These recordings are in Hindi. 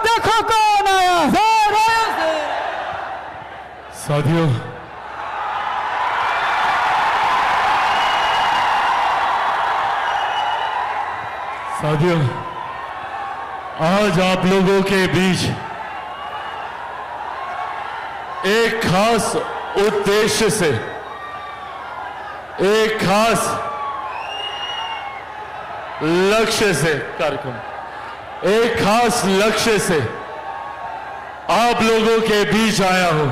देखो कौन आया। साथियों, आज आप लोगों के बीच एक खास उद्देश्य से, एक खास लक्ष्य से कार्यक्रम, एक खास लक्ष्य से आप लोगों के बीच आया हूं।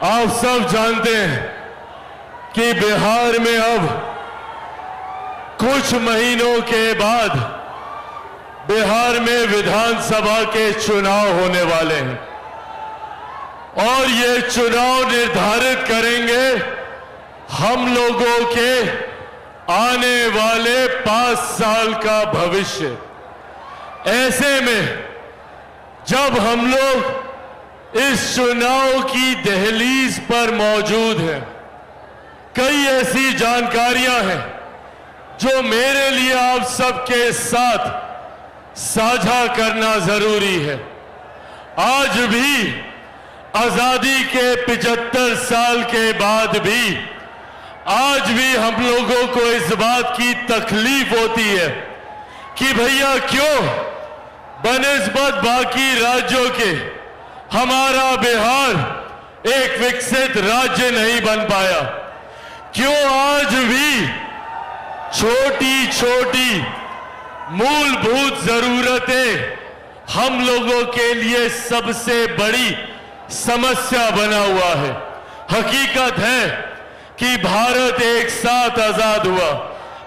आप सब जानते हैं कि बिहार में अब कुछ महीनों के बाद बिहार में विधानसभा के चुनाव होने वाले हैं और ये चुनाव निर्धारित करेंगे हम लोगों के आने वाले 5 साल का भविष्य। ऐसे में जब हम लोग इस चुनाव की दहलीज पर मौजूद हैं, कई ऐसी जानकारियां हैं जो मेरे लिए आप सबके साथ साझा करना जरूरी है। आज भी आजादी के 75 साल के बाद भी आज भी हम लोगों को इस बात की तकलीफ होती है कि भैया क्यों बनिस्बत बाकी राज्यों के हमारा बिहार एक विकसित राज्य नहीं बन पाया। क्यों आज भी छोटी छोटी मूलभूत जरूरतें हम लोगों के लिए सबसे बड़ी समस्या बना हुआ है। हकीकत है कि भारत एक साथ आजाद हुआ,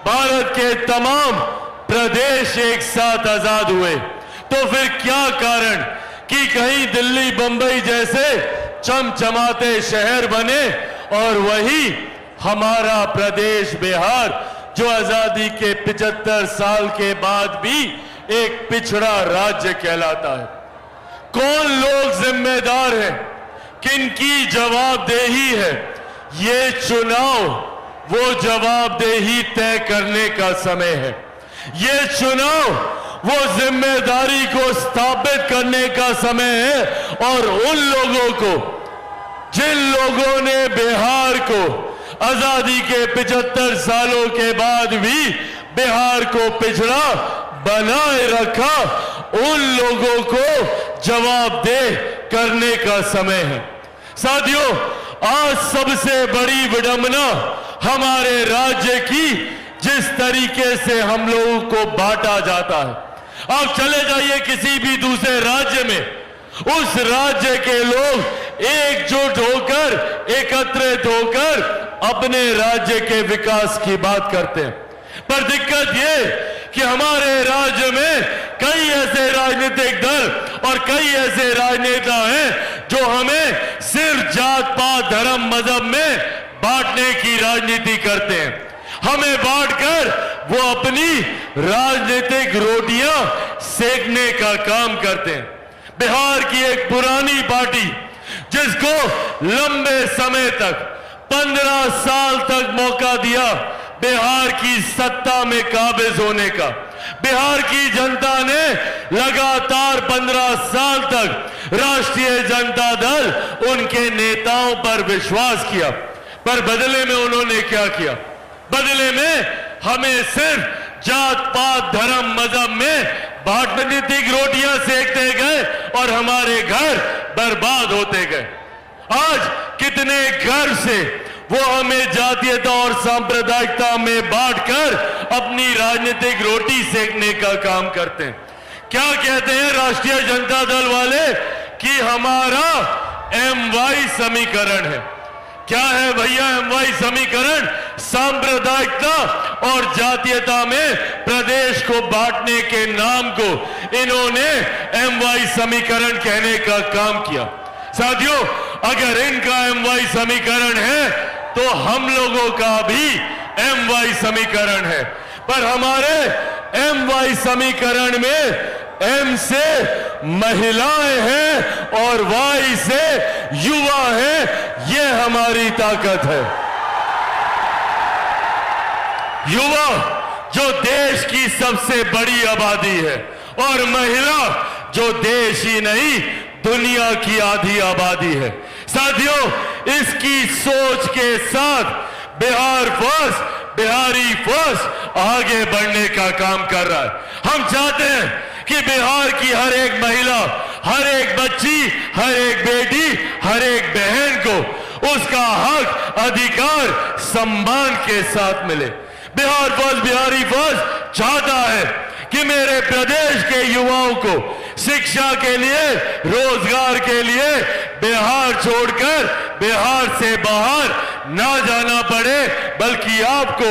भारत के तमाम प्रदेश एक साथ आजाद हुए, तो फिर क्या कारण कि कहीं दिल्ली बंबई जैसे चमचमाते शहर बने और वही हमारा प्रदेश बिहार जो आजादी के 75 साल के बाद भी एक पिछड़ा राज्य कहलाता है। कौन लोग जिम्मेदार हैं, किनकी जवाबदेही है? ये चुनाव वो जवाबदेही तय करने का समय है। ये चुनाव वो जिम्मेदारी को स्थापित करने का समय है और उन लोगों को, जिन लोगों ने बिहार को आजादी के 75 सालों के बाद भी बिहार को पिछड़ा बनाए रखा, उन लोगों को जवाबदेह करने का समय है। साथियों, आज सबसे बड़ी विडंबना हमारे राज्य की जिस तरीके से हम लोगों को बांटा जाता है। आप चले जाइए किसी भी दूसरे राज्य में, उस राज्य के लोग एकजुट होकर, एकत्रित होकर अपने राज्य के विकास की बात करते हैं। पर दिक्कत यह कि हमारे राज्य में कई ऐसे राजनीतिक दल और कई ऐसे राजनेता हैं जो हमें सिर्फ जात पात धर्म मजहब में बांटने की राजनीति करते हैं। हमें बांटकर वो अपनी राजनीतिक रोटियां सेकने का काम करते हैं। बिहार की एक पुरानी पार्टी जिसको लंबे समय तक 15 साल तक मौका दिया बिहार की सत्ता में काबिज होने का, बिहार की जनता ने लगातार 15 साल तक राष्ट्रीय जनता दल उनके नेताओं पर विश्वास किया, पर बदले में उन्होंने क्या किया? बदले में हमें सिर्फ जात पात धर्म मजहब में राजनीतिक रोटियां सेकते गए और हमारे घर बर्बाद होते गए। आज कितने घर से वो हमें जातीयता और सांप्रदायिकता में बांटकर अपनी राजनीतिक रोटी सेकने का काम करते हैं। क्या कहते हैं राष्ट्रीय जनता दल वाले कि हमारा MY समीकरण है। क्या है भैया MY समीकरण? सांप्रदायिकता और जातीयता में प्रदेश को बांटने के नाम को इन्होंने MY समीकरण कहने का काम किया। साथियों, अगर इनका MY समीकरण है तो हम लोगों का भी MY समीकरण है, पर हमारे MY समीकरण में M से महिलाएं हैं और Y से युवा हैं। ये हमारी ताकत है। युवा जो देश की सबसे बड़ी आबादी है और महिला जो देश ही नहीं दुनिया की आधी आबादी है। साथियों, इसकी सोच के साथ बिहार फर्स्ट, बिहारी फर्स्ट आगे बढ़ने का काम कर रहा है। हम चाहते हैं कि बिहार की हर एक महिला, हर एक बच्ची, हर एक बेटी, हर एक बहन को उसका हक, अधिकार सम्मान के साथ मिले। बिहार फर्स्ट, बिहारी फर्स्ट चाहता है कि मेरे प्रदेश के युवाओं को शिक्षा के लिए, रोजगार के लिए बिहार छोड़कर बिहार से बाहर ना जाना पड़े, बल्कि आपको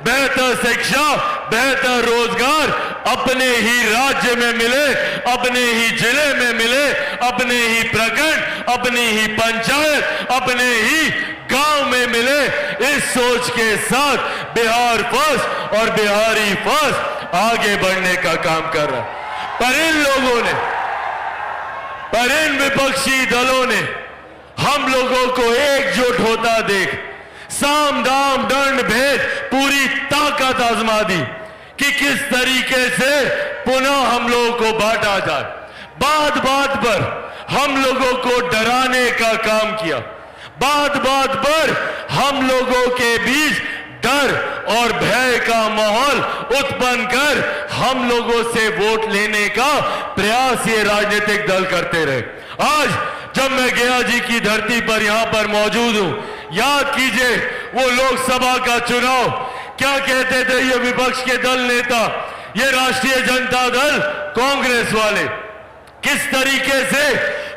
बेहतर शिक्षा, बेहतर रोजगार अपने ही राज्य में मिले, अपने ही जिले में मिले, अपने ही प्रखंड, अपनी ही पंचायत, अपने ही गांव में मिले। इस सोच के साथ बिहार फर्स्ट और बिहारी फर्स्ट आगे बढ़ने का काम कर रहा है। पर इन लोगों ने, पर इन विपक्षी दलों ने हम लोगों को एकजुट होता देख साम दाम दंड भेद पूरी ताकत आजमा दी कि किस तरीके से पुनः हम लोगों को बांटा जाए। बात बात पर हम लोगों को डराने का काम किया, बात बात पर हम लोगों के बीच डर और भय का माहौल उत्पन्न कर हम लोगों से वोट लेने का प्रयास ये राजनीतिक दल करते रहे। आज जब मैं गया जी की धरती पर यहां पर मौजूद हूं, याद कीजिए वो लोकसभा का चुनाव, क्या कहते थे ये विपक्ष के दल नेता, ये राष्ट्रीय जनता दल कांग्रेस वाले, किस तरीके से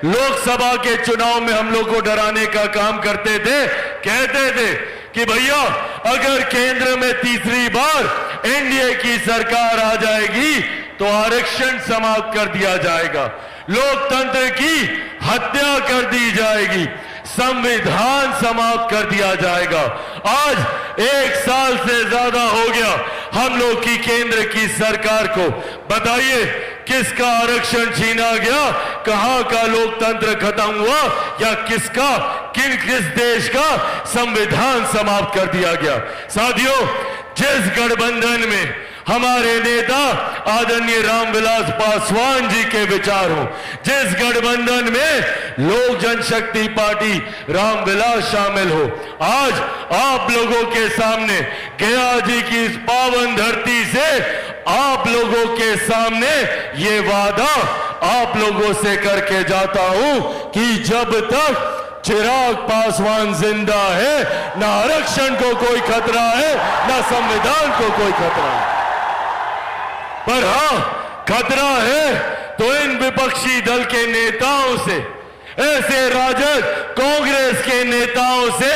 लोकसभा के चुनाव में हम लोग को डराने का काम करते थे। कहते थे कि भैया अगर केंद्र में तीसरी बार एनडीए की सरकार आ जाएगी तो आरक्षण समाप्त कर दिया जाएगा, लोकतंत्र की हत्या कर दी जाएगी, संविधान समाप्त कर दिया जाएगा। आज 1 साल से ज्यादा हो गया हम लोग की केंद्र की सरकार को, बताइए किसका आरक्षण छीना गया, कहां का लोकतंत्र खत्म हुआ, या किस देश का संविधान समाप्त कर दिया गया। साथियों, जिस गठबंधन में हमारे नेता आदरणीय रामविलास पासवान जी के विचार हो, जिस गठबंधन में लोक जनशक्ति पार्टी रामविलास शामिल हो, आज आप लोगों के सामने गया जी की इस पावन धरती से आप लोगों के सामने ये वादा आप लोगों से करके जाता हूं कि जब तक चिराग पासवान जिंदा है, ना आरक्षण को कोई खतरा है, ना संविधान को कोई खतरा है। पर हां, खतरा है तो इन विपक्षी दल के नेताओं से, ऐसे राजद कांग्रेस के नेताओं से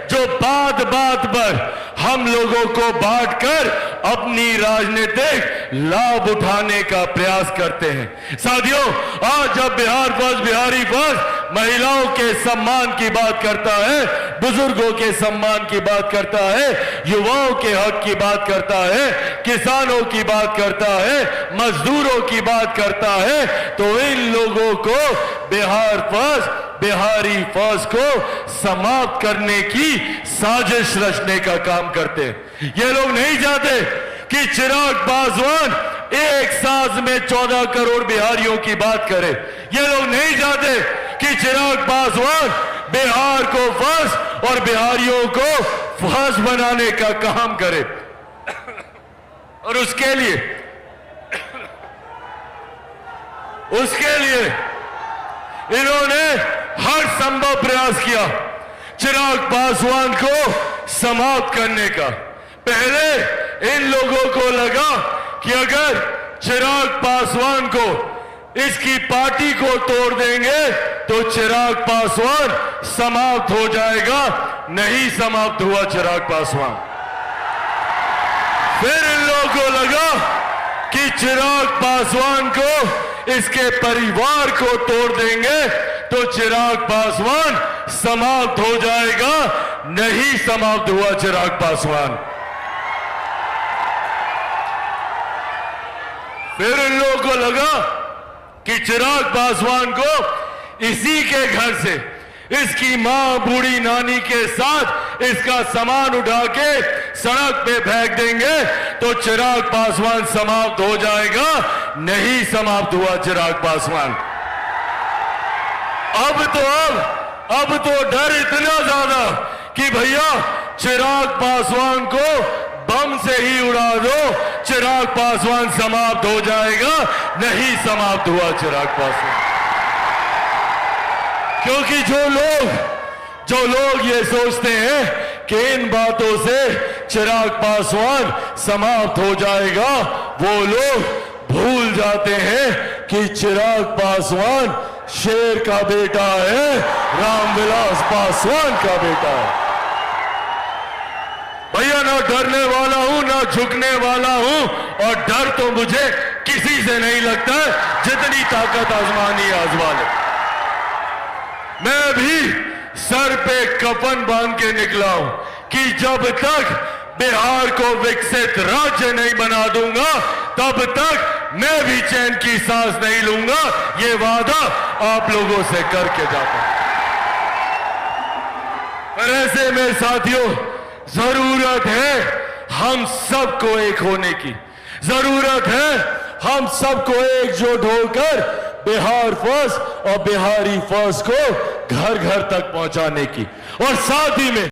जो बात बात पर हम लोगों को बांटकर अपनी राजनीतिक लाभ उठाने का प्रयास करते हैं। साथियों, आज जब बिहार फर्स्ट, बिहारी फर्स्ट महिलाओं के सम्मान की बात करता है, बुजुर्गों के सम्मान की बात करता है, युवाओं के हक की बात करता है, किसानों की बात करता है, मजदूरों की बात करता है, तो इन लोगों को बिहार फर्स्ट, बिहारी फर्स्ट को समाप्त करने की साजिश रचने का काम करते हैं। ये लोग नहीं चाहते कि चिराग पासवान एक सांस में 14 करोड़ बिहारियों की बात करे। ये लोग नहीं चाहते कि चिराग पासवान बिहार को फर्स्ट और बिहारियों को फर्स्ट बनाने का काम करे। और उसके लिए इन्होंने हर संभव प्रयास किया चिराग पासवान को समाप्त करने का। पहले इन लोगों को लगा कि अगर चिराग पासवान को, इसकी पार्टी को तोड़ देंगे तो चिराग पासवान समाप्त हो जाएगा। नहीं समाप्त हुआ चिराग पासवान। फिर इन लोगों को लगा कि चिराग पासवान को, इसके परिवार को तोड़ देंगे तो चिराग पासवान समाप्त हो जाएगा। नहीं समाप्त हुआ चिराग पासवान। फिर इन लोगों को लगा कि चिराग पासवान को इसी के घर से, इसकी मां बूढ़ी नानी के साथ इसका सामान उठा के सड़क पे फेंक देंगे तो चिराग पासवान समाप्त हो जाएगा। नहीं समाप्त हुआ चिराग पासवान। अब तो डर इतना ज्यादा कि भैया चिराग पासवान को बम से ही उड़ा दो, चिराग पासवान समाप्त हो जाएगा। नहीं समाप्त हुआ चिराग पासवान। क्योंकि जो लोग ये सोचते हैं कि इन बातों से चिराग पासवान समाप्त हो जाएगा, वो लोग भूल जाते हैं कि चिराग पासवान शेर का बेटा है, रामविलास पासवान का बेटा है। भैया ना डरने वाला हूं ना झुकने वाला हूं, और डर तो मुझे किसी से नहीं लगता है। जितनी ताकत आजमानी आजमा ले। मैं भी सर पे कफन बांध के निकला हूं कि जब तक बिहार को विकसित राज्य नहीं बना दूंगा तब तक मैं भी चैन की सांस नहीं लूंगा। ये वादा आप लोगों से करके जाता हूं। पर ऐसे में साथियों, जरूरत है हम सबको एक होने की, जरूरत है हम सबको एकजुट होकर बिहार फर्स्ट और बिहारी फर्स्ट को घर घर तक पहुंचाने की, और साथ ही में